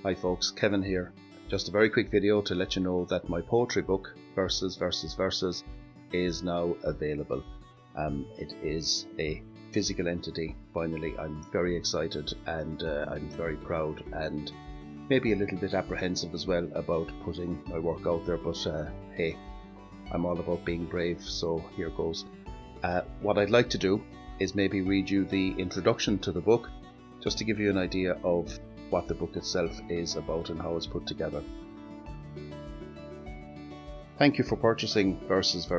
Hi folks, Kevin here. Just a very quick video to let you know that my poetry book, Verses is now available. It is a physical entity. Finally, I'm very excited and I'm very proud and maybe a little bit apprehensive as well about putting my work out there, but hey, I'm all about being brave, so here goes. What I'd like to do is maybe read you the introduction to the book, just to give you an idea of what the book itself is about and how it's put together. Thank you for purchasing Verses,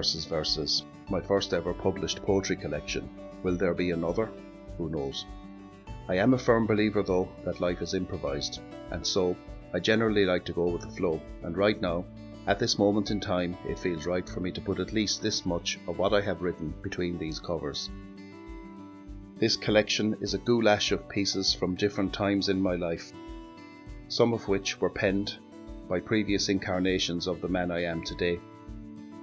my first ever published poetry collection. Will there be another? Who knows? I am a firm believer though that life is improvised, and so I generally like to go with the flow, and right now, at this moment in time, it feels right for me to put at least this much of what I have written between these covers. This collection is a goulash of pieces from different times in my life, some of which were penned by previous incarnations of the man I am today.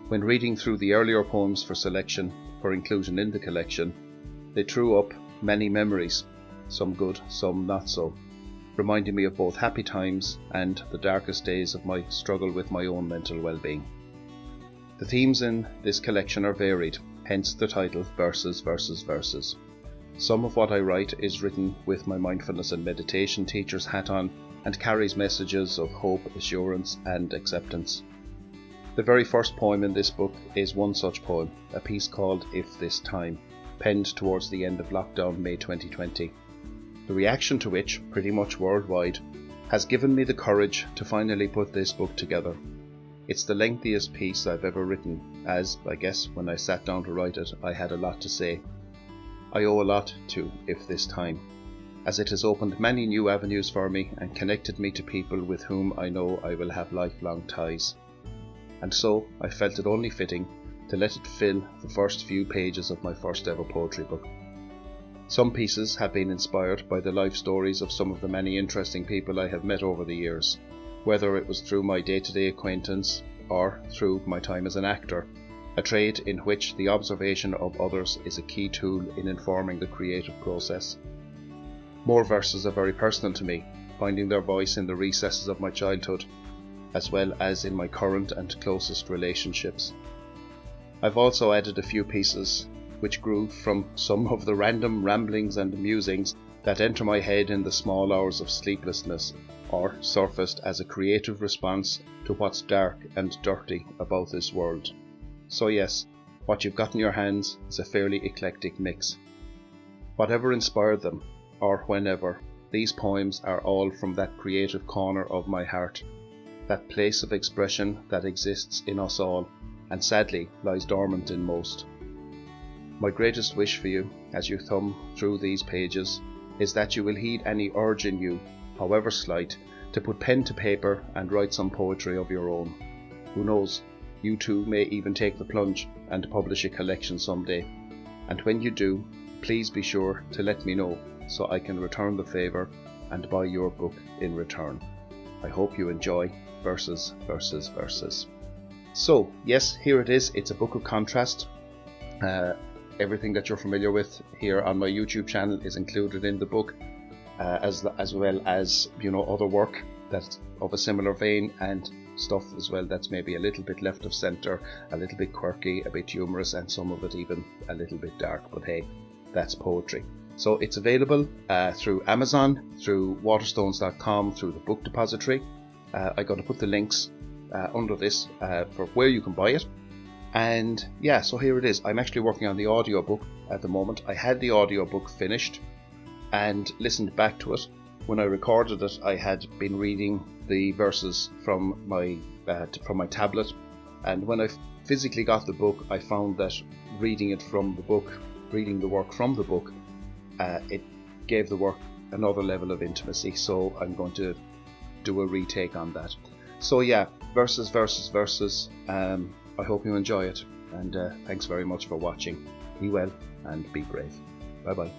When reading through the earlier poems for selection for inclusion in the collection, they threw up many memories, some good, some not so, reminding me of both happy times and the darkest days of my struggle with my own mental well-being. The themes in this collection are varied, hence the title Verses. Some of what I write is written with my mindfulness and meditation teacher's hat on and carries messages of hope, assurance and acceptance. The very first poem in this book is one such poem, a piece called If This Time, penned towards the end of lockdown May 2020. The reaction to which, pretty much worldwide, has given me the courage to finally put this book together. It's the lengthiest piece I've ever written, as, I guess, when I sat down to write it, I had a lot to say. I owe a lot to If This Time, as it has opened many new avenues for me and connected me to people with whom I know I will have lifelong ties. And so I felt it only fitting to let it fill the first few pages of my first ever poetry book. Some pieces have been inspired by the life stories of some of the many interesting people I have met over the years, whether it was through my day-to-day acquaintance or through my time as an actor, a trade in which the observation of others is a key tool in informing the creative process. More verses are very personal to me, finding their voice in the recesses of my childhood, as well as in my current and closest relationships. I've also added a few pieces which grew from some of the random ramblings and musings that enter my head in the small hours of sleeplessness, or surfaced as a creative response to what's dark and dirty about this world. So yes, what you've got in your hands is a fairly eclectic mix. Whatever inspired them, or whenever, these poems are all from that creative corner of my heart, that place of expression that exists in us all, and sadly lies dormant in most. My greatest wish for you, as you thumb through these pages, is that you will heed any urge in you, however slight, to put pen to paper and write some poetry of your own. Who knows, you too may even take the plunge and publish a collection someday. And when you do, please be sure to let me know so I can return the favour and buy your book in return. I hope you enjoy Verses. So yes, here it is. It's a book of contrast. Everything that you're familiar with here on my YouTube channel is included in the book, as well as, you know, other work that's of a similar vein and stuff as well that's maybe a little bit left of centre, a little bit quirky, a bit humorous, and some of it even a little bit dark, but hey, that's poetry. So it's available through Amazon, through waterstones.com, through the book depository. I'm going to put the links under this for where you can buy it. And yeah, so here it is. I'm actually working on the audiobook at the moment. I had the audiobook finished and listened back to it. When I recorded it, I had been reading the verses from my tablet, and when I physically got the book, I found that reading it from the book, reading the work from the book, it gave the work another level of intimacy. So I'm going to do a retake on that. So yeah, Verses. I hope you enjoy it, and thanks very much for watching. Be well and be brave. Bye bye.